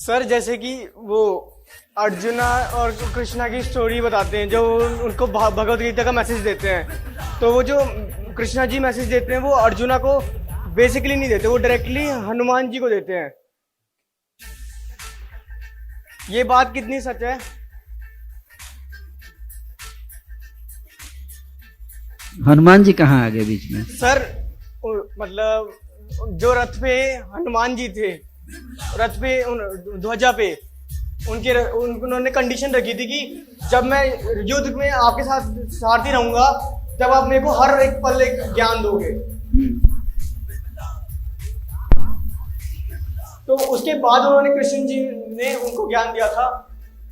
Sir जैसे कि वो अर्जुना और कृष्णा की स्टोरी बताते हैं, जो उनको भगवत गीता का मैसेज देते हैं, तो वो जो कृष्णा जी मैसेज देते हैं वो अर्जुना को बेसिकली नहीं देते, वो डायरेक्टली हनुमान जी को देते हैं। ये बात कितनी सच है? हनुमान जी कहाँ आ गए बीच में? सर मतलब जो रथ पे हनुमान जी थे, रथ पे ध्वजा पे उन्होंने कंडीशन रखी थी कि जब मैं युद्ध में आपके साथ सारथी रहूंगा तब आप मेरे को हर एक पल एक ज्ञान दोगे। तो उसके बाद उन्होंने कृष्ण जी ने उनको ज्ञान दिया था।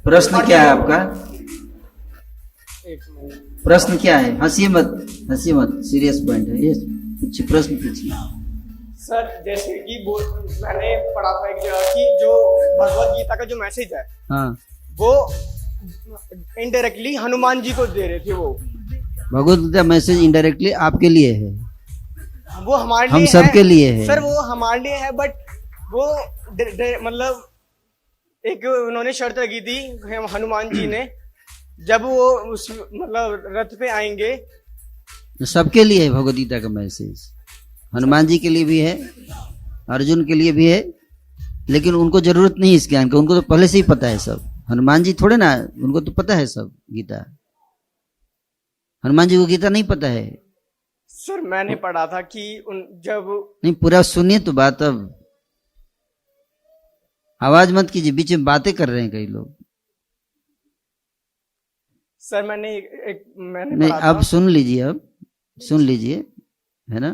प्रश्न क्या है आपका? एक मिनट, प्रश्न क्या है? हंसिए मत, सीरियस पॉइंट है ये, कुछ प्रश्न पूछिए। सर जैसे कि मैंने पढ़ा था एक जगह कि जो भगवत गीता का जो मैसेज है, हाँ, वो इनडायरेक्टली हनुमान जी को दे रहे थे। वो भगवत गीता मैसेज इनडायरेक्टली आपके लिए है, वो हमारे लिए हम सबके लिए है। सर वो हमारे लिए है, बट वो मतलब एक उन्होंने शर्त रखी थी हनुमान जी ने, जब वो उस मतलब रथ पे आएंगे। सबके लिए है भगवत गीता का मैसेज, हनुमान जी के लिए भी है, अर्जुन के लिए भी है, लेकिन उनको जरूरत नहीं इस ज्ञान का, उनको तो पहले से ही पता है सब। हनुमान जी थोड़े ना, उनको तो पता है सब गीता। हनुमान जी को गीता नहीं पता है। सर मैंने पढ़ा था कि जब नहीं, पूरा सुनिए तो बात। अब आवाज मत कीजिए, बीच में बातें कर रहे हैं कई लोग। सर मैंने नहीं, अब सुन लीजिए, अब सुन लीजिए, है ना।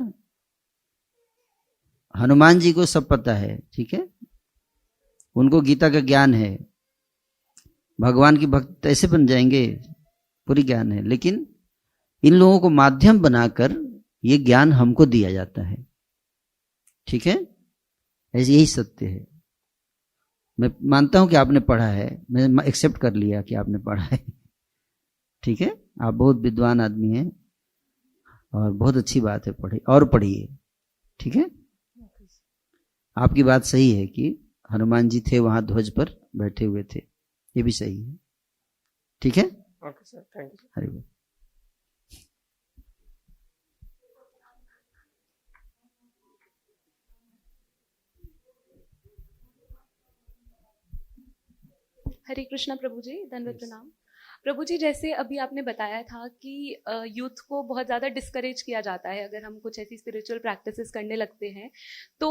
हनुमान जी को सब पता है, ठीक है, उनको गीता का ज्ञान है, भगवान की भक्त ऐसे बन जाएंगे, पूरी ज्ञान है, लेकिन इन लोगों को माध्यम बनाकर ये ज्ञान हमको दिया जाता है, ठीक है। ऐसे यही सत्य है। मैं मानता हूं कि आपने पढ़ा है, मैं एक्सेप्ट कर लिया कि आपने पढ़ा है, ठीक है, आप बहुत विद्वान आदमी हैं और बहुत अच्छी बात है, पढ़े और पढ़िए, ठीक है। आपकी बात सही है कि हनुमान जी थे वहां ध्वज पर बैठे हुए थे, ये भी सही है, ठीक है। Okay sir, thank you. Hari बोल। हरे कृष्णा प्रभु जी, दंडवत प्रणाम। प्रभु जी, जैसे अभी आपने बताया था कि यूथ को बहुत ज़्यादा डिस्करेज किया जाता है अगर हम कुछ ऐसी स्पिरिचुअल प्रैक्टिसेस करने लगते हैं, तो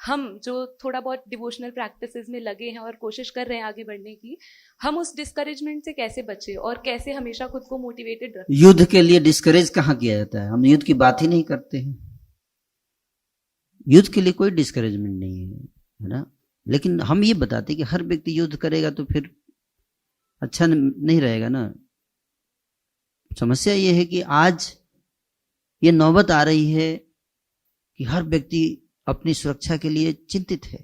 हम जो थोड़ा बहुत डिवोशनल प्रैक्टिसेस में लगे हैं और कोशिश कर रहे हैं आगे बढ़ने की, हम उस डिस्करेजमेंट से कैसे बचे और कैसे हमेशा खुद को मोटिवेटेड रखें? युद्ध के लिए डिस्करेज कहाँ किया जाता है? हम युद्ध की बात ही नहीं करते हैं। युद्ध के लिए कोई डिस्करेजमेंट नहीं है ना। लेकिन हम ये बताते कि हर व्यक्ति युद्ध करेगा तो फिर अच्छा नहीं रहेगा ना। समस्या ये है कि आज ये नौबत आ रही है कि हर व्यक्ति अपनी सुरक्षा के लिए चिंतित है।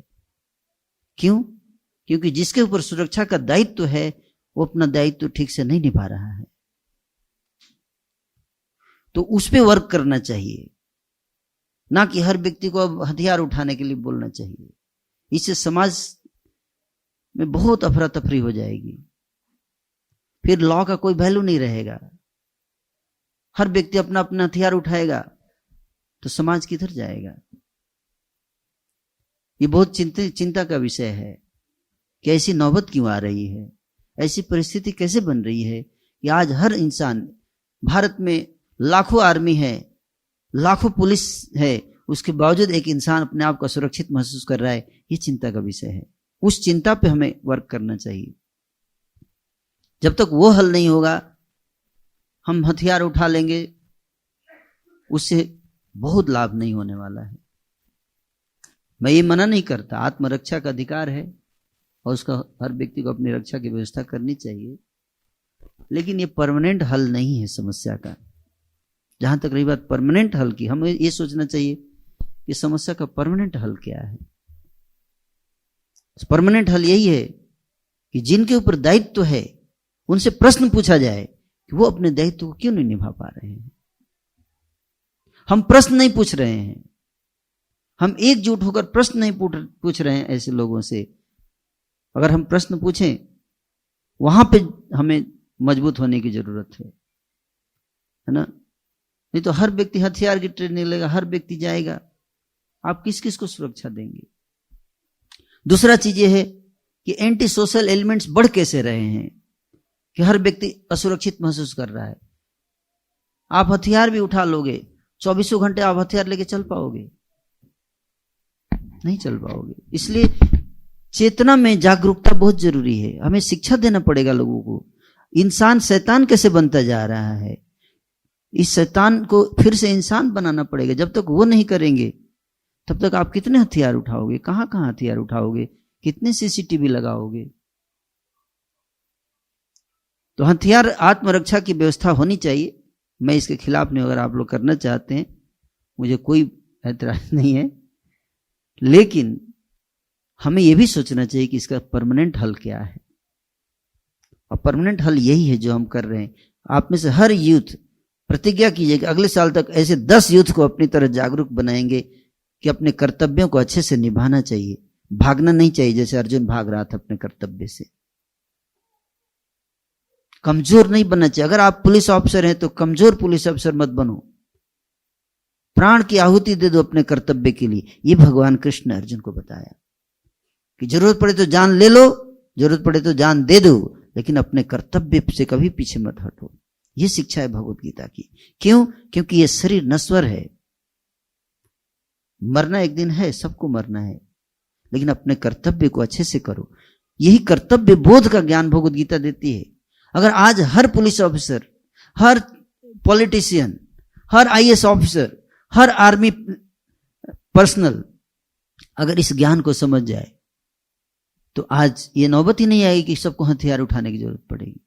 क्यों? क्योंकि जिसके ऊपर सुरक्षा का दायित्व है वो अपना दायित्व ठीक से नहीं निभा रहा है, तो उस पे वर्क करना चाहिए, ना कि हर व्यक्ति को अब हथियार उठाने के लिए बोलना चाहिए। इससे समाज में बहुत अफरा तफरी हो जाएगी, फिर लॉ का कोई वैल्यू नहीं रहेगा। हर व्यक्ति अपना अपना हथियार उठाएगा तो समाज किधर जाएगा? ये बहुत चिंता का विषय है कि ऐसी नौबत क्यों आ रही है, ऐसी परिस्थिति कैसे बन रही है कि आज हर इंसान, भारत में लाखों आर्मी है, लाखों पुलिस है, उसके बावजूद एक इंसान अपने आप को सुरक्षित महसूस कर रहा है। ये चिंता का विषय है। उस चिंता पे हमें वर्क करना चाहिए। जब तक वो हल नहीं होगा, हम हथियार उठा लेंगे, उससे बहुत लाभ नहीं होने वाला है। मैं ये मना नहीं करता, आत्मरक्षा का अधिकार है और उसका हर व्यक्ति को अपनी रक्षा की व्यवस्था करनी चाहिए, लेकिन ये परमानेंट हल नहीं है समस्या का। जहां तक रही बात परमानेंट हल की, हमें ये सोचना चाहिए कि समस्या का परमानेंट हल क्या है। परमानेंट हल यही है कि जिनके ऊपर दायित्व है उनसे प्रश्न पूछा जाए कि वो अपने दायित्व को क्यों नहीं निभा पा रहे हैं। हम प्रश्न नहीं पूछ रहे हैं, हम एकजुट होकर प्रश्न नहीं पूछ रहे हैं ऐसे लोगों से अगर हम प्रश्न पूछें, वहां पे हमें मजबूत होने की जरूरत है ना। नहीं तो हर व्यक्ति हथियार की ट्रेनिंग लेगा, हर व्यक्ति जाएगा, आप किस किस को सुरक्षा देंगे। दूसरा चीज ये है कि एंटी सोशल एलिमेंट्स बढ़ कैसे रहे हैं कि हर व्यक्ति असुरक्षित महसूस कर रहा है। आप हथियार भी उठा लोगे, 24 घंटे आप हथियार लेके चल पाओगे? नहीं चल पाओगे। इसलिए चेतना में जागरूकता बहुत जरूरी है। हमें शिक्षा देना पड़ेगा लोगों को। इंसान शैतान कैसे बनता जा रहा है, इस शैतान को फिर से इंसान बनाना पड़ेगा। जब तक वो नहीं करेंगे तब तक आप कितने हथियार उठाओगे, कहां कहां हथियार उठाओगे, कितने सीसीटीवी लगाओगे। तो हथियार आत्मरक्षा की व्यवस्था होनी चाहिए। मैं इसके खिलाफ नहीं, अगर आप लोग करना चाहते हैं मुझे कोई ऐतराज नहीं है, लेकिन हमें यह भी सोचना चाहिए कि इसका परमानेंट हल क्या है। और परमानेंट हल यही है जो हम कर रहे हैं। आप में से हर यूथ प्रतिज्ञा कीजिए कि अगले साल तक ऐसे 10 यूथ को अपनी तरह जागरूक बनाएंगे कि अपने कर्तव्यों को अच्छे से निभाना चाहिए, भागना नहीं चाहिए जैसे अर्जुन भाग रहा था अपने कर्तव्य से। कमजोर नहीं बनना चाहिए। अगर आप पुलिस ऑफिसर हैं तो कमजोर पुलिस ऑफिसर मत बनो, प्राण की आहुति दे दो अपने कर्तव्य के लिए। ये भगवान कृष्ण ने अर्जुन को बताया कि जरूरत पड़े तो जान ले लो, जरूरत पड़े तो जान दे दो, लेकिन अपने कर्तव्य से कभी पीछे मत हटो। ये शिक्षा है भगवत गीता की। क्यों? क्योंकि ये शरीर नश्वर है, मरना एक दिन है, सबको मरना है, लेकिन अपने कर्तव्य को अच्छे से करो। यही कर्तव्य बोध का ज्ञान भगवत गीता देती है। अगर आज हर पुलिस ऑफिसर, हर पॉलिटिशियन, हर आईएएस ऑफिसर, हर आर्मी पर्सनल अगर इस ज्ञान को समझ जाए तो आज ये नौबत ही नहीं आएगी कि सबको हथियार उठाने की जरूरत पड़ेगी।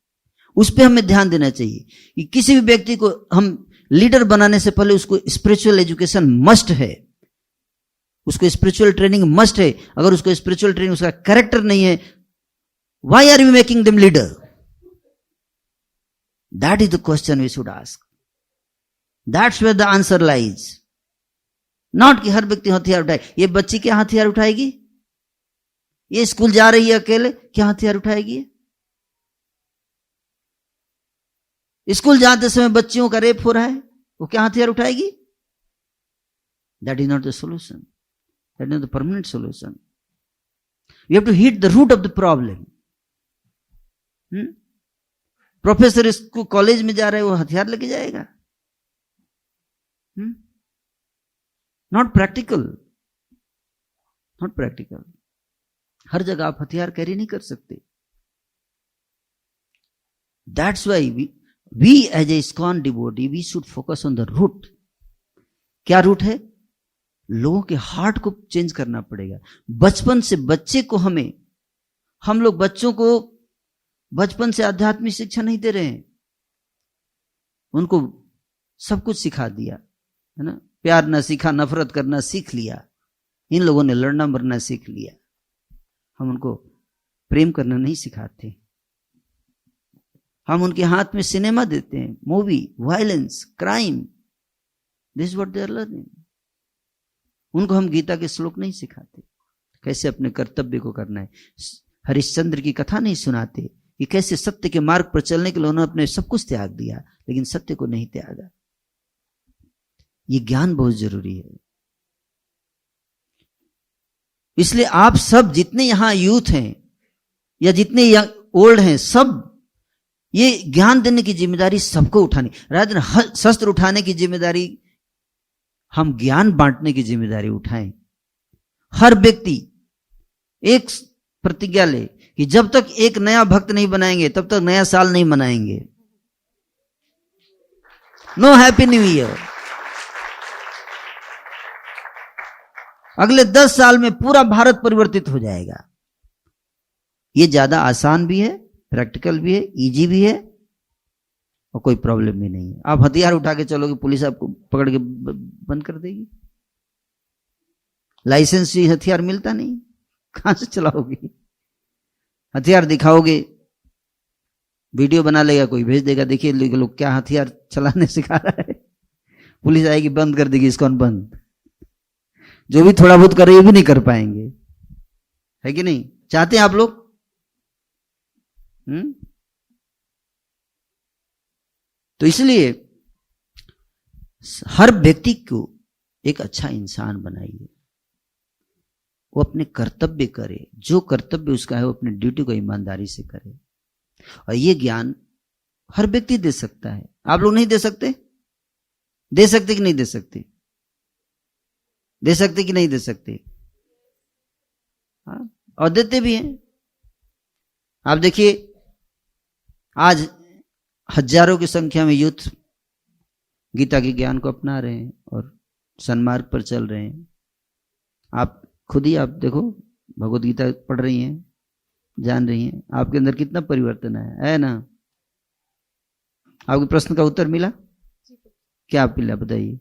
उस पर हमें ध्यान देना चाहिए कि किसी भी व्यक्ति को हम लीडर बनाने से पहले उसको स्पिरिचुअल एजुकेशन मस्ट है, उसको स्पिरिचुअल ट्रेनिंग मस्ट है। अगर उसको स्पिरिचुअल ट्रेनिंग, उसका कैरेक्टर नहीं है, why are you making them leader? That is the question we should ask. That's where the answer lies. Not कि हर व्यक्ति हथियार उठाए। ये बच्ची क्या हथियार उठाएगी? ये स्कूल जा रही है अकेले, क्या हथियार उठाएगी? स्कूल जाते समय बच्चियों का रेप हो रहा है, वो क्या हथियार उठाएगी? That is not the solution, that is not the permanent solution. We have to hit the root of the problem. Professor इसको कॉलेज में जा रहे हैं, वो हथियार लेके जाएगा? Not practical, not practical. हर जगह आप हथियार कैरी नहीं कर सकते। That's why we as a ISKCON devotee we should focus on the root. क्या रूट है? लोगों के हार्ट को चेंज करना पड़ेगा। बचपन से बच्चे को हम लोग बच्चों को बचपन से आध्यात्मिक शिक्षा नहीं दे रहे हैं, उनको सब कुछ सिखा दिया है ना। प्यार ना सीखा, नफरत करना सीख लिया। इन लोगों ने लड़ना मरना सीख लिया। हम उनको प्रेम करना नहीं सिखाते। हम उनके हाथ में सिनेमा देते हैं, movie, violence, crime, this is what they are learning. उनको हम गीता के श्लोक नहीं सिखाते, कैसे अपने कर्तव्य को करना है। हरिश्चंद्र की कथा नहीं सुनाते कि कैसे सत्य के मार्ग पर चलने के लिए उन्होंने अपने सब कुछ त्याग दिया, लेकिन सत्य को नहीं त्यागा। ये ज्ञान बहुत जरूरी है। इसलिए आप सब जितने यहां यूथ हैं या जितने ओल्ड हैं, सब ये ज्ञान देने की जिम्मेदारी सबको उठानी, रादर शस्त्र उठाने की जिम्मेदारी हम ज्ञान बांटने की जिम्मेदारी उठाएं। हर व्यक्ति एक प्रतिज्ञा ले कि जब तक एक नया भक्त नहीं बनाएंगे तब तक नया साल नहीं मनाएंगे। No happy new year. अगले 10 साल में पूरा भारत परिवर्तित हो जाएगा। ये ज्यादा आसान भी है, प्रैक्टिकल भी है, इजी भी है और कोई प्रॉब्लम भी नहीं है। आप हथियार उठा के चलोगे, पुलिस आपको पकड़ के बंद कर देगी। लाइसेंस से हथियार मिलता नहीं, कहां से चलाओगे? हथियार दिखाओगे, वीडियो बना लेगा कोई, भेज देगा, देखिए लोग क्या हथियार चलाने सिखा रहा है। पुलिस आएगी, बंद कर देगी, ISKCON बंद। जो भी थोड़ा बहुत कर रहे भी नहीं कर पाएंगे, है कि नहीं? चाहते हैं आप लोग? तो इसलिए हर व्यक्ति को एक अच्छा इंसान बनाइए, वो अपने कर्तव्य करे, जो कर्तव्य उसका है वो अपनी ड्यूटी को ईमानदारी से करे। और ये ज्ञान हर व्यक्ति दे सकता है। आप लोग नहीं दे सकते? दे सकते कि नहीं दे सकते? दे सकते कि नहीं दे सकते? हाँ, और देते भी हैं। आप देखिए आज हजारों की संख्या में यूथ गीता के ज्ञान को अपना रहे हैं और सन्मार्ग पर चल रहे हैं। आप खुद ही आप देखो, भगवत गीता पढ़ रही हैं, जान रही हैं, आपके अंदर कितना परिवर्तन है ना? आपके प्रश्न का उत्तर मिला? क्या आप मिला बताइए?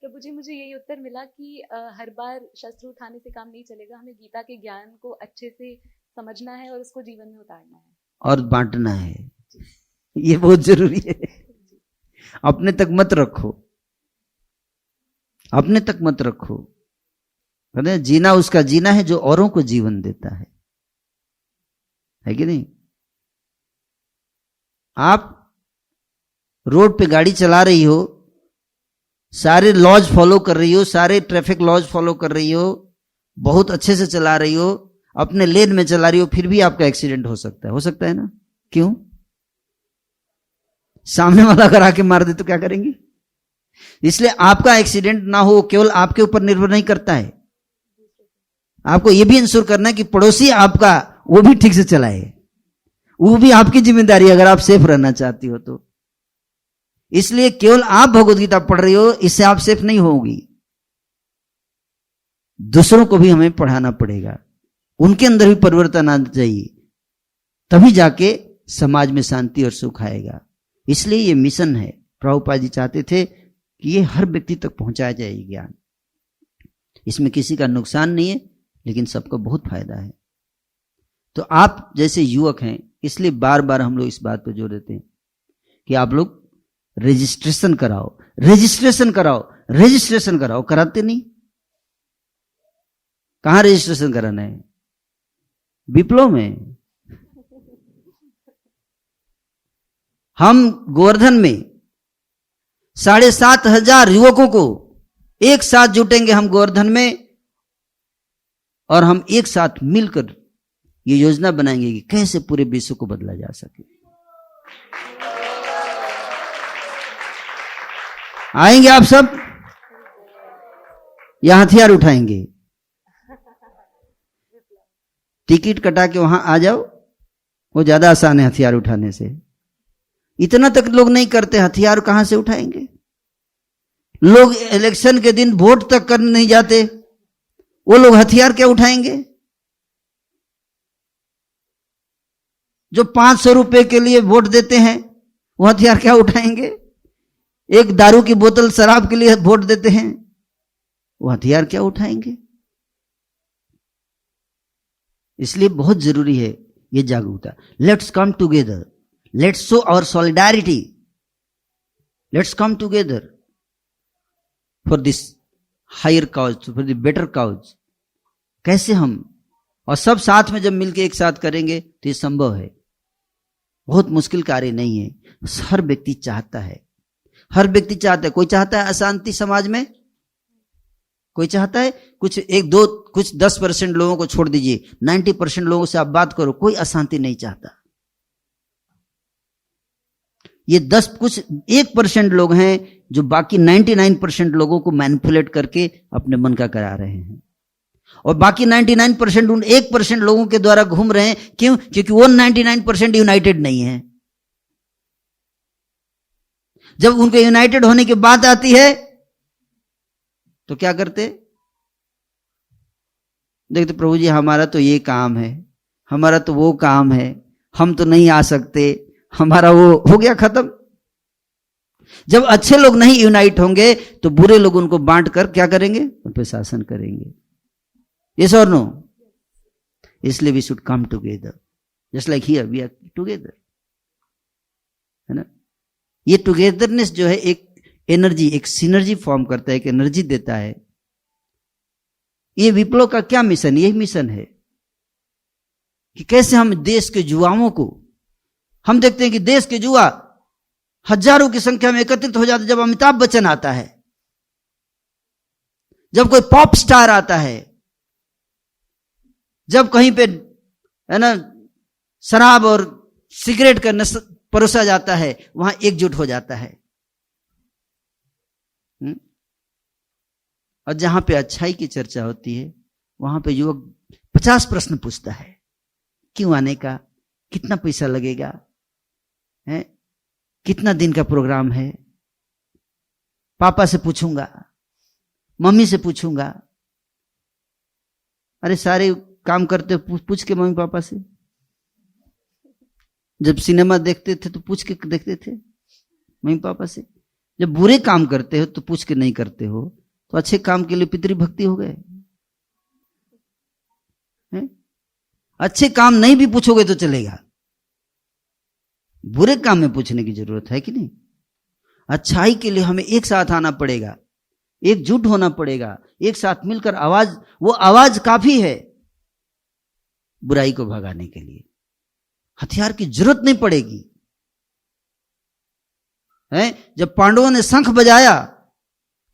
प्रभु जी, मुझे यही उत्तर मिला कि हर बार शस्त्र उठाने से काम नहीं चलेगा, हमें गीता के ज्ञान को अच्छे से समझना है और उसको जीवन में उतारना है और बांटना है। ये बहुत जरूरी है। अपने तक मत रखो, अपने तक मत रखो। जीना उसका जीना है जो औरों को जीवन देता है कि नहीं? आप रोड पे गाड़ी चला रही हो, सारे लॉज फॉलो कर रही हो, सारे ट्रैफिक लॉज फॉलो कर रही हो, बहुत अच्छे से चला रही हो, अपने लेन में चला रही हो, फिर भी आपका एक्सीडेंट हो सकता है ना? क्यों? सामने वाला अगर आके मार दे तो क्या करेंगे? इसलिए आपका एक्सीडेंट ना हो केवल आपके ऊपर निर्भर नहीं करता है, आपको यह भी इंश्योर करना है कि पड़ोसी आपका वो भी ठीक से चलाए। वो भी आपकी जिम्मेदारी अगर आप सेफ रहना चाहती हो तो। इसलिए केवल आप भगवत गीता पढ़ रही हो इससे आप सेफ नहीं होगी, दूसरों को भी हमें पढ़ाना पड़ेगा, उनके अंदर भी परिवर्तन आना चाहिए, तभी जाके समाज में शांति और सुख आएगा। इसलिए ये मिशन है। प्रभुपाद जी चाहते थे कि ये हर व्यक्ति तक पहुंचाया जाए ज्ञान। इसमें किसी का नुकसान नहीं है, लेकिन सबको बहुत फायदा है। तो आप जैसे युवक हैं, इसलिए बार बार हम लोग इस बात पर जोर देते हैं कि आप लोग रजिस्ट्रेशन कराओ, रजिस्ट्रेशन कराओ, रजिस्ट्रेशन कराओ। कराते नहीं? कहां रजिस्ट्रेशन कराना है? विप्लव में। हम गोवर्धन में 7,500 युवकों को एक साथ जुटेंगे हम गोवर्धन में, और हम एक साथ मिलकर ये योजना बनाएंगे कि कैसे पूरे विश्व को बदला जा सके। आएंगे आप सब या हथियार उठाएंगे? टिकट कटा के वहां आ जाओ, वो ज्यादा आसान है हथियार उठाने से। इतना तक लोग नहीं करते, हथियार कहां से उठाएंगे? लोग इलेक्शन के दिन वोट तक करने नहीं जाते, वो लोग हथियार क्या उठाएंगे? जो 500 रुपए के लिए वोट देते हैं वो हथियार क्या उठाएंगे? एक दारू की बोतल शराब के लिए वोट देते हैं, वो हथियार क्या उठाएंगे? इसलिए बहुत जरूरी है ये जागरूकता। Let's come together, let's show our solidarity, let's come together for this higher cause, for the better cause. कैसे हम और सब साथ में जब मिलकर एक साथ करेंगे तो ये संभव है। बहुत मुश्किल कार्य नहीं है। हर व्यक्ति चाहता है, हर व्यक्ति चाहता है। कोई चाहता है अशांति समाज में, कोई चाहता है कुछ 10% लोगों को छोड़ दीजिए, 90% लोगों से आप बात करो, कोई अशांति नहीं चाहता। ये 1% लोग हैं जो बाकी 99% लोगों को मैनिपुलेट करके अपने मन का करा रहे हैं, और बाकी 99% उन 1% लोगों के द्वारा घूम रहे हैं। क्यों? क्योंकि वो 99% यूनाइटेड नहीं है। जब उनके यूनाइटेड होने की बात आती है तो क्या करते? देखते प्रभु जी हमारा तो ये काम है, हमारा तो वो काम है, हम तो नहीं आ सकते, हमारा वो हो गया खत्म। जब अच्छे लोग नहीं यूनाइट होंगे तो बुरे लोग उनको बांट कर क्या करेंगे? उन पर शासन करेंगे। यस और नो? इसलिए we should come together, just like here we are together, है ना? ये टुगेदरनेस जो है एक एनर्जी, एक सिनर्जी फॉर्म करता है, एक एनर्जी देता है। ये विप्लव का क्या मिशन? यही मिशन है। कि कैसे हम देश के युवाओं को, हम देखते हैं कि देश के युवा हजारों की संख्या में एकत्रित हो जाते जब अमिताभ बच्चन आता है, जब कोई पॉप स्टार आता है, जब कहीं पे है ना शराब और सिगरेट का परोसा जाता है, वहां एकजुट हो जाता है। और जहां पे अच्छाई की चर्चा होती है वहां पे युवक 50 प्रश्न पूछता है, क्यों आने का, कितना पैसा लगेगा, है कितना दिन का प्रोग्राम है, पापा से पूछूंगा, मम्मी से पूछूंगा। अरे सारे काम करते पूछ के मम्मी पापा से, जब सिनेमा देखते थे तो पूछ के देखते थे मम्मी पापा से, जब बुरे काम करते हो तो पूछ के नहीं करते हो, तो अच्छे काम के लिए पितृभक्ति हो गए। अच्छे काम नहीं भी पूछोगे तो चलेगा, बुरे काम में पूछने की जरूरत है कि नहीं। अच्छाई के लिए हमें एक साथ आना पड़ेगा, एकजुट होना पड़ेगा, एक साथ मिलकर आवाज, वो आवाज काफी है बुराई को भगाने के लिए। हथियार की जरूरत नहीं पड़ेगी। है जब पांडवों ने शंख बजाया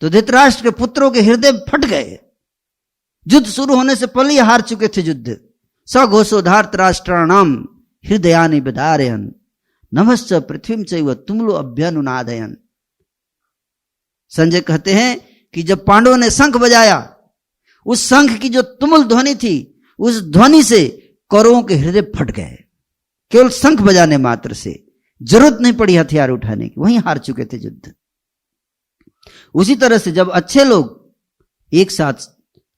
तो धृतराष्ट्र के पुत्रों के हृदय फट गए। युद्ध शुरू होने से पहले ही हार चुके थे युद्ध। सघोषोधार्तराष्ट्राणाम हृदयानि विदारयन् नभश्च पृथ्वीं चैव तुमुलो अभ्यनुनादयन्। संजय कहते हैं कि जब पांडवों ने शंख बजाया, उस शंख की जो तुमुल ध्वनि थी, उस ध्वनि से कौरवों के हृदय फट गए। केवल शंख बजाने मात्र से, जरूरत नहीं पड़ी हथियार उठाने की, वहीं हार चुके थे युद्ध। उसी तरह से जब अच्छे लोग एक साथ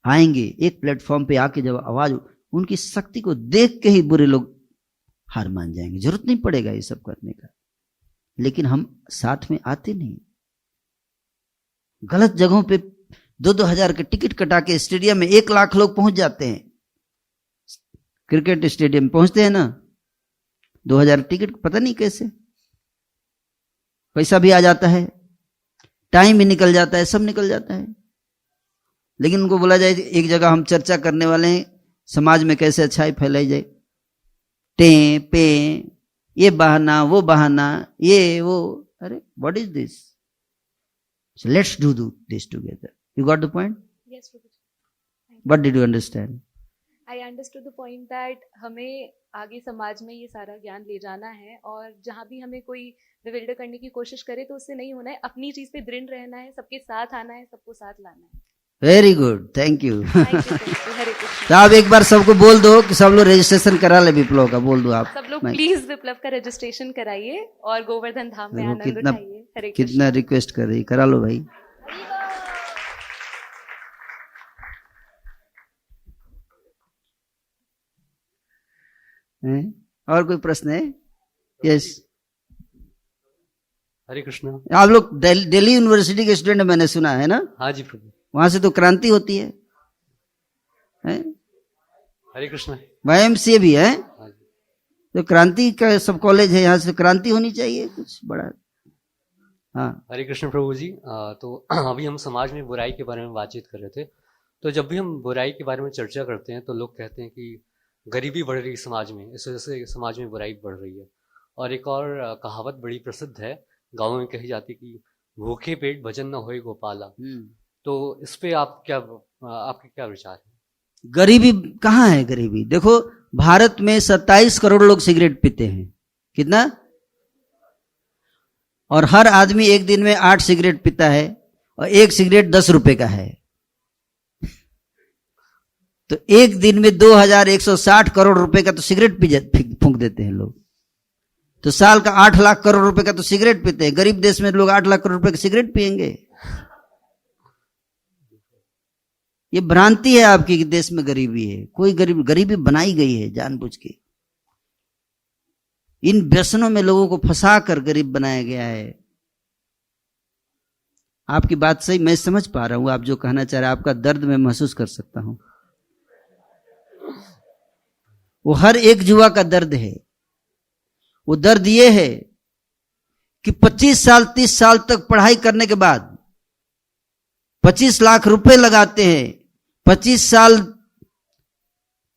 आएंगे, एक प्लेटफॉर्म पे आके जब आवाज, उनकी शक्ति को देख के ही बुरे लोग हार मान जाएंगे। जरूरत नहीं पड़ेगा ये सब करने का, लेकिन हम साथ में आते नहीं। गलत जगहों पे 2-2 हजार के टिकट कटा के स्टेडियम में 1 लाख लोग पहुंच जाते हैं। क्रिकेट स्टेडियम पहुंचते हैं ना, 2000 टिकट, पता नहीं कैसे, पैसा भी आ जाता है, टाइम भी निकल जाता है, सब निकल जाता है। लेकिन उनको बोला जाए एक जगह हम चर्चा करने वाले हैं समाज में कैसे अच्छाई फैलाई जाए, टे पे ये बहाना वो बहाना ये वो, अरे what is this, so let's do this together. You got the point? Yes, Prabhuji. What did you understand? I understood the point that हमें आगे समाज में ये सारा ज्ञान ले जाना है, और जहाँ भी हमें कोई विविल्डर करने की कोशिश करे तो उससे नहीं होना है, अपनी चीज पे दृढ़ रहना है, सबके साथ आना है, सबको साथ लाना है। Very good, thank you. Thank you, हरे कृष्ण। तो आप एक बार सबको बोल दो कि सब लोग रजिस्ट्रेशन करा ले विप्लव का, बोल दो आप सब लोग प्लीज विप्लव का रजिस्ट्रेशन कराइए और गोवर्धन धाम में आनंद उठाइए। हरे कृष्ण। कितना रिक्वेस्ट कर रही, करा लो भाई। और कोई प्रश्न है? यस, हरे कृष्णा। आप लोग दिल्ली यूनिवर्सिटी के स्टूडेंट मैंने सुना है ना? हाँ जी प्रभु। वहां से तो क्रांति होती है? हरे कृष्णा। YMCA भी है, हाँ जी। तो क्रांति का सब कॉलेज है, यहाँ से क्रांति होनी चाहिए कुछ बड़ा। हाँ हरे कृष्ण प्रभु जी। तो अभी हम समाज में बुराई के बारे में बातचीत कर रहे थे। तो जब भी हम बुराई के बारे में चर्चा करते हैं तो लोग कहते हैं कि गरीबी बढ़ रही है समाज में, इस वजह से समाज में बुराई बढ़ रही है। और एक और कहावत बड़ी प्रसिद्ध है, गाँव में कही जाती कि भूखे पेट भजन न होए गोपाला। तो इस पे आपके क्या विचार है? गरीबी कहाँ है? गरीबी देखो, भारत में 27 करोड़ लोग सिगरेट पीते हैं। कितना? और हर आदमी एक दिन में 8 सिगरेट पीता है, और एक सिगरेट 10 रुपए का है। तो एक दिन में 2160 करोड़ रुपए का तो सिगरेट फूंक देते हैं लोग। तो साल का 8 लाख करोड़ रुपए का तो सिगरेट पीते हैं। गरीब देश में लोग 8 लाख करोड़ रुपए का सिगरेट पिएंगे? ये भ्रांति है आपकी कि देश में गरीबी है। कोई गरीबी बनाई गई है जानबूझ के। इन व्यसनों में लोगों को फंसा कर गरीब बनाया गया है। आपकी बात सही, मैं समझ पा रहा हूं आप जो कहना चाह रहे हैं, आपका दर्द मैं महसूस कर सकता हूं। वो हर एक युवा का दर्द है। वो दर्द ये है कि 25 साल 30 साल तक पढ़ाई करने के बाद 25 लाख रुपए लगाते हैं, 25 साल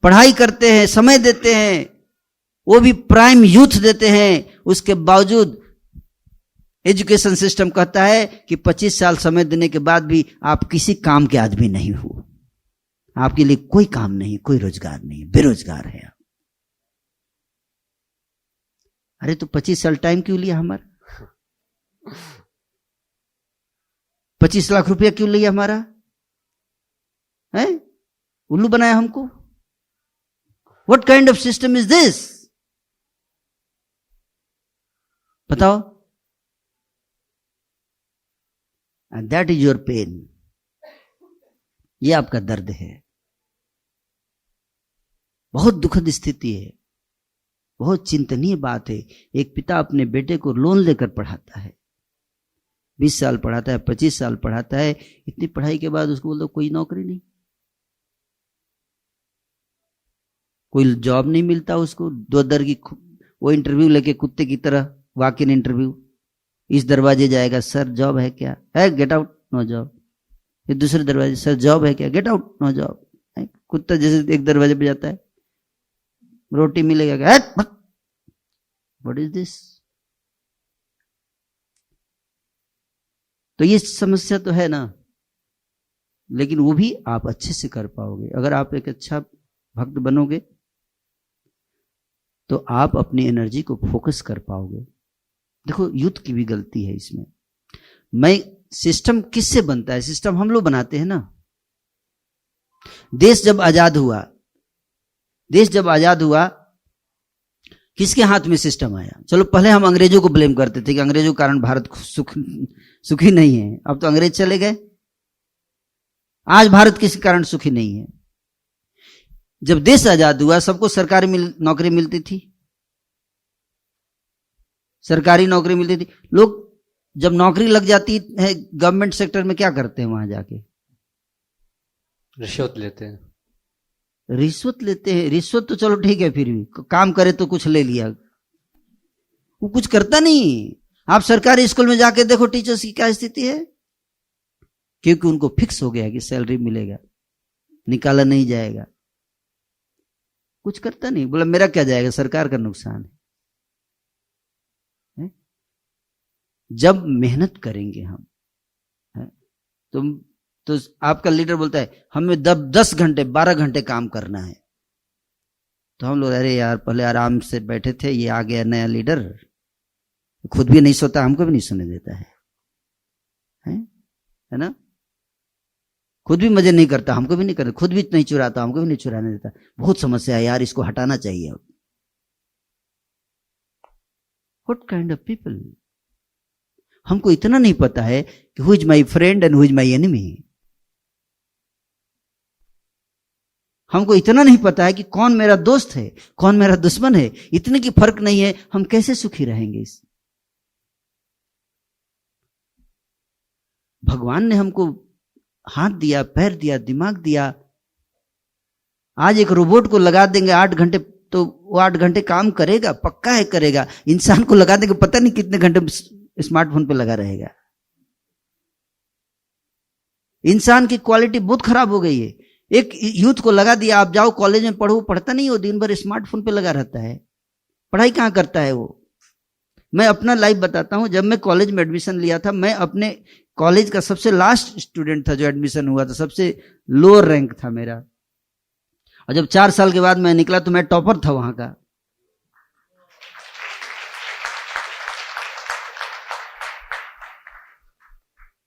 पढ़ाई करते हैं, समय देते हैं, वो भी प्राइम यूथ देते हैं, उसके बावजूद एजुकेशन सिस्टम कहता है कि 25 साल समय देने के बाद भी आप किसी काम के आदमी नहीं हो, आपके लिए कोई काम नहीं, कोई रोजगार नहीं, बेरोजगार है आप। अरे तो 25 साल टाइम क्यों लिया हमारा? 25 लाख रुपया क्यों लिया हमारा? है उल्लू बनाया हमको? What kind of system is this? बताओ। And that is your pain, ये आपका दर्द है। बहुत दुखद स्थिति है, बहुत चिंतनीय बात है। एक पिता अपने बेटे को लोन लेकर पढ़ाता है, 20 साल पढ़ाता है, 25 साल पढ़ाता है, इतनी पढ़ाई के बाद उसको बोलते कोई नौकरी नहीं, कोई जॉब नहीं मिलता उसको। दो दर की वो इंटरव्यू लेके कुत्ते की तरह वॉक इन इंटरव्यू, इस दरवाजे जाएगा, सर जॉब है क्या? है, गेट आउट, नो जॉब। फिर दूसरे दरवाजे, सर जॉब है क्या? Get out, no job. कुत्ता जैसे एक दरवाजे पे जाता है, रोटी मिलेगा क्या? What is this? तो ये समस्या तो है ना, लेकिन वो भी आप अच्छे से कर पाओगे अगर आप एक अच्छा भक्त बनोगे, तो आप अपनी एनर्जी को फोकस कर पाओगे। देखो यूथ की भी गलती है इसमें। मैं सिस्टम किससे बनता है? सिस्टम हम लोग बनाते हैं ना। देश जब आजाद हुआ किसके हाथ में सिस्टम आया? चलो पहले हम अंग्रेजों को ब्लेम करते थे कि अंग्रेजों के कारण भारत सुखी नहीं है। अब तो अंग्रेज चले गए, आज भारत किसी कारण सुखी नहीं है। जब देश आजाद हुआ सबको सरकारी नौकरी मिलती थी, सरकारी नौकरी मिलती थी। लोग जब नौकरी लग जाती है गवर्नमेंट सेक्टर में क्या करते हैं? वहां जाके रिश्वत लेते हैं। रिश्वत लेते हैं। रिश्वत तो चलो ठीक है, फिर भी काम करे तो कुछ ले लिया, वो कुछ करता नहीं। आप सरकारी स्कूल में जाके देखो टीचर्स की क्या स्थिति है, क्योंकि उनको फिक्स हो गया कि सैलरी मिलेगा, निकाला नहीं जाएगा। कुछ करता नहीं, बोला मेरा क्या जाएगा, सरकार का नुकसान है। जब मेहनत करेंगे हम, तो आपका लीडर बोलता है हमें 10 घंटे 12 घंटे काम करना है, तो हम लोग अरे यार पहले आराम से बैठे थे, ये आ गया नया लीडर, खुद भी नहीं सोता, हमको भी नहीं सोने देता है ना। खुद भी मजे नहीं करता, हमको भी नहीं करता, खुद भी नहीं चुराता, हमको भी नहीं चुराने देता। बहुत समस्या है यार, इसको हटाना चाहिए। What kind of people? हमको इतना नहीं पता है कि who is my friend and who is my enemy. हमको इतना नहीं पता है कि कौन मेरा दोस्त है, कौन मेरा दुश्मन है। इतने की फर्क नहीं है, हम कैसे सुखी रहेंगे? इस भगवान ने हमको हाथ दिया, पैर दिया, दिमाग दिया। आज एक रोबोट को लगा देंगे 8 घंटे, तो वो 8 घंटे काम करेगा, पक्का है करेगा। इंसान को लगा देंगे, पता नहीं कितने घंटे स्मार्टफोन पे लगा रहेगा। इंसान की क्वालिटी बहुत खराब हो गई है। एक यूथ को लगा दिया, आप जाओ कॉलेज में पढ़ो, पढ़ता नहीं हो, दिन भर स्मार्टफोन पे लगा रहता है, पढ़ाई कहां करता है वो। मैं अपना लाइफ बताता हूं। जब मैं कॉलेज में एडमिशन लिया था, मैं अपने कॉलेज का सबसे लास्ट स्टूडेंट था जो एडमिशन हुआ था, सबसे लोअर रैंक था मेरा। और जब 4 साल के बाद मैं निकला तो मैं टॉपर था वहां का।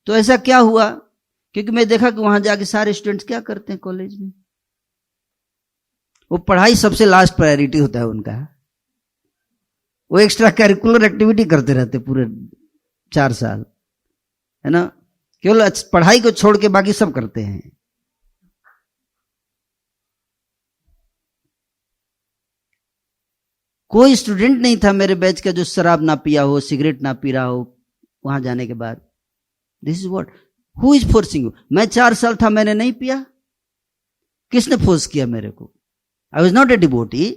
तो ऐसा क्या हुआ? क्योंकि मैं देखा कि वहां जाके सारे स्टूडेंट्स क्या करते हैं कॉलेज में, वो पढ़ाई सबसे लास्ट प्रायोरिटी होता है उनका। वो एक्स्ट्रा करिकुलर एक्टिविटी करते रहते पूरे 4 साल, है ना। केवल पढ़ाई को छोड़ के बाकी सब करते हैं। कोई स्टूडेंट नहीं था मेरे बैच का जो शराब ना पिया हो, सिगरेट ना पी रहा हो वहां जाने के बाद। This is what, who is forcing you? मैं 4 साल था, मैंने नहीं पिया, किसने फोर्स किया मेरे को? I was not a devotee,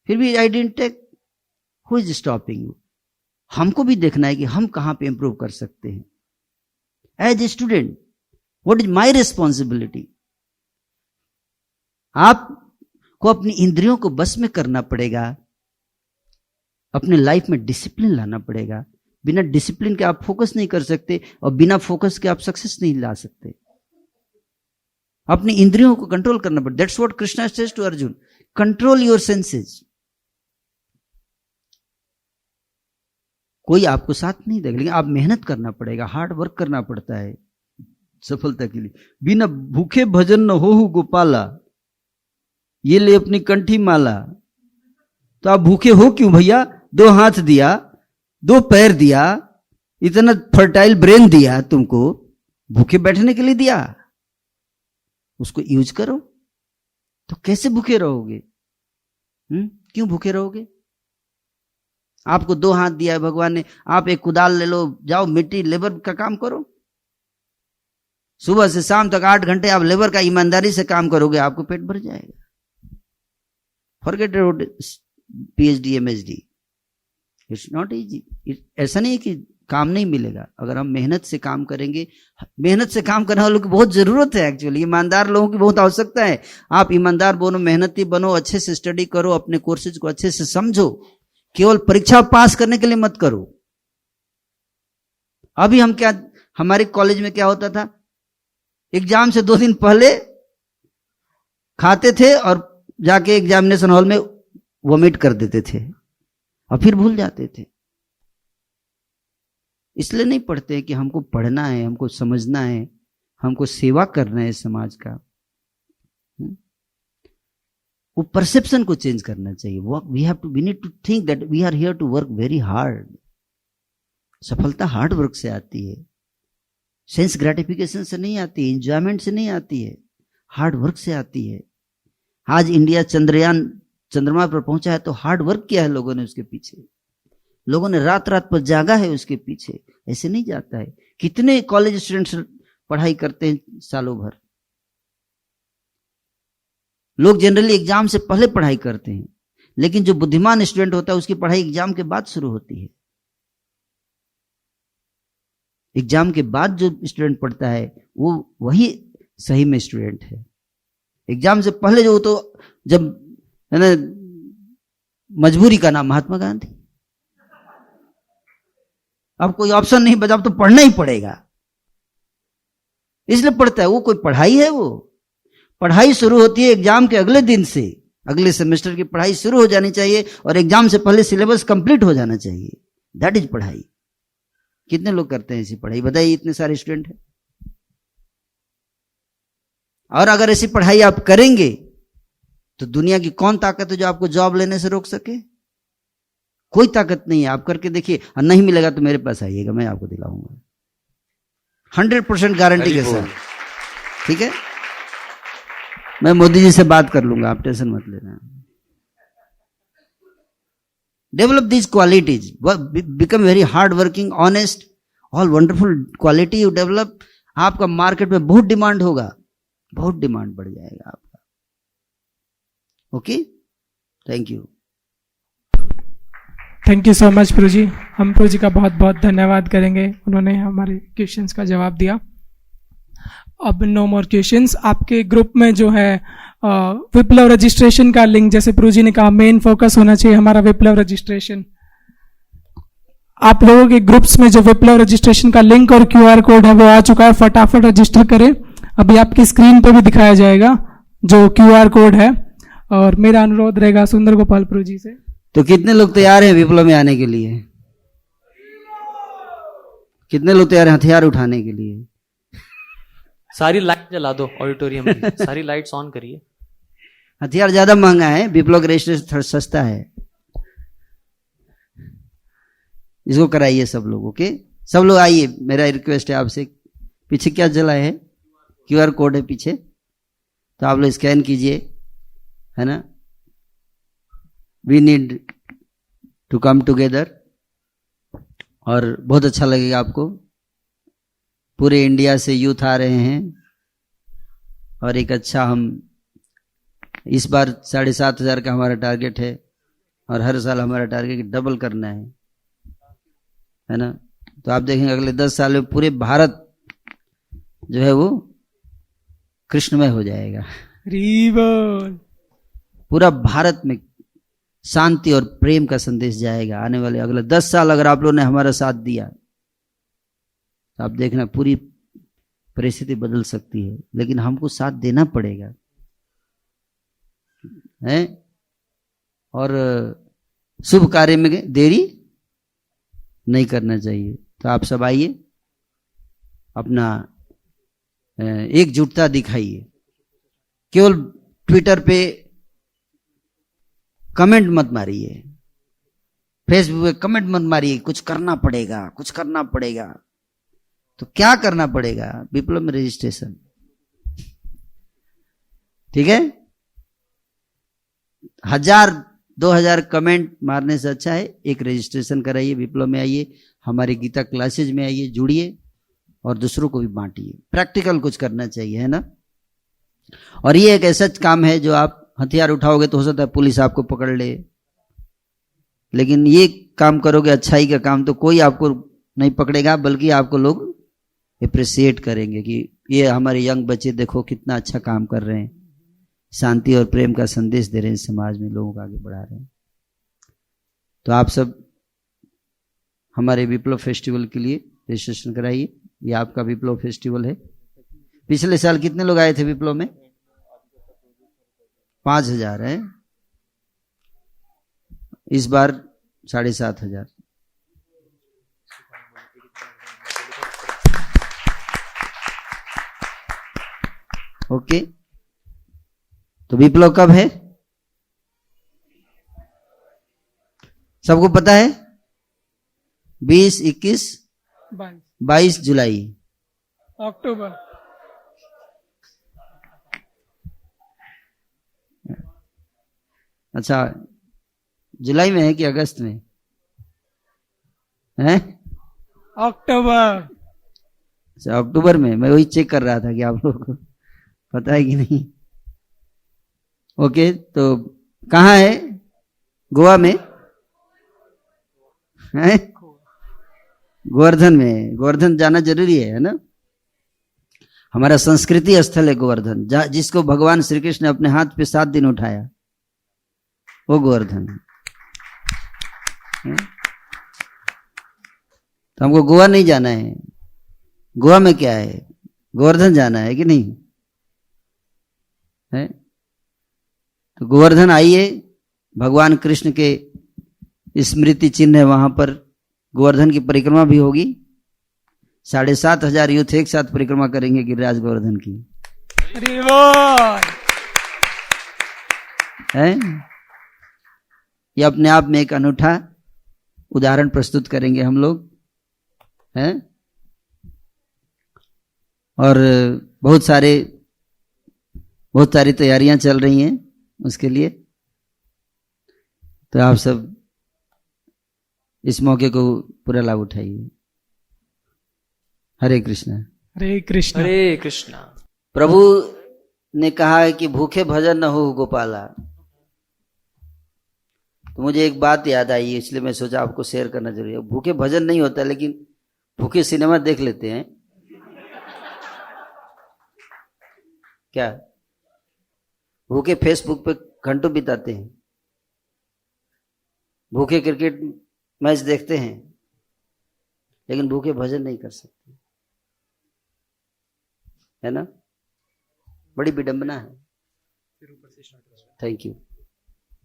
फिर भी I didn't take. Who is stopping you? हमको भी देखना है कि हम कहां पे इंप्रूव कर सकते हैं। As a student, what is my responsibility? आपको अपनी इंद्रियों को बस में करना पड़ेगा, अपने लाइफ में डिसिप्लिन लाना पड़ेगा। बिना डिसिप्लिन के आप फोकस नहीं कर सकते और बिना फोकस के आप सक्सेस नहीं ला सकते। अपनी इंद्रियों को कंट्रोल करना पड़ेगा। That's what Krishna says to Arjun, control your senses. कोई आपको साथ नहीं देगा, लेकिन आप मेहनत करना पड़ेगा, हार्ड वर्क करना पड़ता है सफलता के लिए। बिना भूखे भजन न हो गोपाला, ये ले अपनी कंठी माला। तो आप भूखे हो क्यों भैया? 2 हाथ दिया, 2 पैर दिया, इतना फर्टाइल ब्रेन दिया तुमको, भूखे बैठने के लिए दिया, उसको यूज करो। तो कैसे भूखे रहोगे? क्यों भूखे रहोगे? आपको 2 हाथ दिया है भगवान ने, आप एक कुदाल ले लो, जाओ मिट्टी लेबर का काम करो। सुबह से शाम तक 8 घंटे आप लेबर का ईमानदारी से काम करोगे, आपको पेट भर जाएगा। Forget about PhD MHD, it's not easy. ऐसा नहीं है कि काम नहीं मिलेगा, अगर हम मेहनत से काम करेंगे। मेहनत से काम करने वालों की बहुत जरूरत है, एक्चुअली ईमानदार लोगों की बहुत आवश्यकता है। आप ईमानदार बनो, मेहनती बनो, अच्छे से स्टडी करो, अपने कोर्सेज को अच्छे से समझो, केवल परीक्षा पास करने के लिए मत करो। अभी हम क्या, हमारे कॉलेज में क्या होता था, एग्जाम से 2 दिन पहले खाते थे और जाके एग्जामिनेशन हॉल में वोमिट कर देते थे और फिर भूल जाते थे। इसलिए नहीं पढ़ते कि हमको पढ़ना है, हमको समझना है, हमको सेवा करना है समाज का। वो परसेप्शन को चेंज करना चाहिए। We need to think that we are here to work very hard. सफलता हार्ड वर्क से आती है, सेंस ग्रेटिफिकेशन से नहीं आती है, एंजॉयमेंट से नहीं आती है, हार्ड वर्क से आती है। आज इंडिया चंद्रमा पर पहुंचा है तो हार्ड वर्क किया है लोगों ने उसके पीछे, लोगों ने रात रात पर जागा है उसके पीछे। ऐसे नहीं जाता है। कितने कॉलेज स्टूडेंट्स पढ़ाई करते हैं सालों भर। लोग जनरली एग्जाम से पहले पढ़ाई करते हैं, लेकिन जो बुद्धिमान स्टूडेंट होता है उसकी पढ़ाई एग्जाम के बाद शुरू होती है। एग्जाम के बाद जो स्टूडेंट पढ़ता है वो वही सही में स्टूडेंट है। एग्जाम से पहले जो, तो जब है ना, मजबूरी का नाम महात्मा गांधी। अब कोई ऑप्शन नहीं बचा, अब तो पढ़ना ही पड़ेगा, इसलिए पढ़ता है। वो कोई पढ़ाई है? वो पढ़ाई शुरू होती है एग्जाम के अगले दिन से। अगले सेमेस्टर की पढ़ाई शुरू हो जानी चाहिए और एग्जाम से पहले सिलेबस कंप्लीट हो जाना चाहिए। दैट इज पढ़ाई। कितने लोग करते हैं ऐसी पढ़ाई? बताइए, इतने सारे स्टूडेंट हैं। और अगर ऐसी पढ़ाई आप करेंगे तो दुनिया की कौन ताकत है जो आपको जॉब लेने से रोक सके? कोई ताकत नहीं है। आप करके देखिए, और नहीं मिलेगा तो मेरे पास आइएगा, मैं आपको दिलाऊंगा 100% गारंटी के साथ। ठीक है, मैं मोदी जी से बात कर लूंगा, आप टेंशन मत लेना। Develop these qualities, become very hard working, honest, all wonderful quality you develop. आपका मार्केट में बहुत डिमांड होगा, बहुत डिमांड बढ़ जाएगा आपका। Okay, thank you. Thank you so much प्रभु जी। हम प्रभु जी का बहुत बहुत धन्यवाद करेंगे, उन्होंने हमारे क्वेश्चंस का जवाब दिया। अब नो मोर क्वेश्चंस। आपके ग्रुप में जो है विप्लव रजिस्ट्रेशन का लिंक, जैसे प्रभु जी ने कहा मेन फोकस होना चाहिए हमारा विप्लव रजिस्ट्रेशन। आप लोगों के ग्रुप्स में जो विप्लव रजिस्ट्रेशन का लिंक और QR कोड है वो आ चुका है, फटाफट रजिस्टर करें। अभी आपकी स्क्रीन पे भी दिखाया जाएगा जो QR कोड है। और मेरा अनुरोध रहेगा सुंदर गोपाल प्रभु जी से। तो कितने लोग तैयार हैं विप्लव में आने के लिए? कितने लोग तैयार हैं हथियार उठाने के लिए? सारी लाइट जला दो ऑडिटोरियम की, सारी लाइट्स ऑन करिए। हथियार ज्यादा महंगा है, विप्लव रजिस्ट्रेशन सस्ता है। इसको कराइए सब लोग। ओके, सब लोग आइए, मेरा रिक्वेस्ट है आपसे। पीछे क्या जला है? QR कोड है पीछे, तो आप लोग स्कैन कीजिए, है ना। We need to come together, और बहुत अच्छा लगेगा आपको। पूरे इंडिया से यूथ आ रहे हैं और एक अच्छा, हम इस बार 7,500 का हमारा टारगेट है और हर साल हमारा टारगेट डबल करना है ना। तो आप देखेंगे अगले 10 साल में पूरे भारत जो है वो कृष्णमय हो जाएगा। रिवल पूरा भारत में शांति और प्रेम का संदेश जाएगा। आने वाले अगले 10 साल अगर आप लोगों ने हमारा साथ दिया तो आप देखना पूरी परिस्थिति बदल सकती है, लेकिन हमको साथ देना पड़ेगा है। और शुभ कार्य में देरी नहीं करना चाहिए। तो आप सब आइए, अपना एकजुटता दिखाइए। केवल ट्विटर पे कमेंट मत मारिए, फेसबुक पे कमेंट मत मारिए, कुछ करना पड़ेगा, कुछ करना पड़ेगा। तो क्या करना पड़ेगा? विप्लव में रजिस्ट्रेशन, ठीक है। 1000-2000 कमेंट मारने से अच्छा है एक रजिस्ट्रेशन कराइए, विप्लव में आइए, हमारे गीता क्लासेज में आइए, जुड़िए और दूसरों को भी बांटिए। प्रैक्टिकल कुछ करना चाहिए, है ना। और ये एक ऐसा काम है जो आप हथियार उठाओगे तो हो सकता है पुलिस आपको पकड़ ले, लेकिन ये काम करोगे अच्छाई का काम तो कोई आपको नहीं पकड़ेगा, बल्कि आपको लोग अप्रिशिएट करेंगे कि ये हमारे यंग बच्चे देखो कितना अच्छा काम कर रहे हैं, शांति और प्रेम का संदेश दे रहे हैं, समाज में लोगों को आगे बढ़ा रहे हैं। तो आप सब हमारे विप्लव फेस्टिवल के लिए रजिस्ट्रेशन कराइए। ये आपका विप्लव फेस्टिवल है। पिछले साल कितने लोग आए थे विप्लव में? 5000 है, इस बार 7500। ओके, तो विप्लव कब है? सबको पता है? 20, 21, 22 जुलाई, अक्टूबर। अच्छा, जुलाई में है कि अगस्त में है? अक्टूबर। अच्छा, अक्टूबर में। मैं वही चेक कर रहा था कि आप लोगों को पता है कि नहीं। ओके, तो कहाँ है? गोवा में है? गोवर्धन में। गोवर्धन जाना जरूरी है ना। हमारा संस्कृति स्थल है गोवर्धन, जिसको भगवान श्री कृष्ण ने अपने हाथ पे 7 दिन उठाया, वो गोवर्धन है। तो हमको गोवा नहीं जाना है। गोवा में क्या है? गोवर्धन जाना है कि नहीं है? तो गोवर्धन आइए, भगवान कृष्ण के स्मृति चिन्ह है वहां पर। गोवर्धन की परिक्रमा भी होगी। 7500 यूथ एक साथ परिक्रमा करेंगे गिरिराज गोवर्धन की, है। ये अपने आप में एक अनूठा उदाहरण प्रस्तुत करेंगे हम लोग, हैं। और बहुत सारी तैयारियां चल रही हैं उसके लिए। तो आप सब इस मौके को पूरा लाभ उठाइए। हरे कृष्णा। हरे कृष्ण। हरे कृष्णा। प्रभु ने कहा है कि भूखे भजन न हो गोपाला। तो मुझे एक बात याद आई, इसलिए मैं सोचा आपको शेयर करना जरूरी है। भूखे भजन नहीं होता, लेकिन भूखे सिनेमा देख लेते हैं क्या? भूखे फेसबुक पे घंटों बिताते हैं, भूखे क्रिकेट मैच देखते हैं, लेकिन भूखे भजन नहीं कर सकते, है ना। बड़ी विडंबना है। Thank you.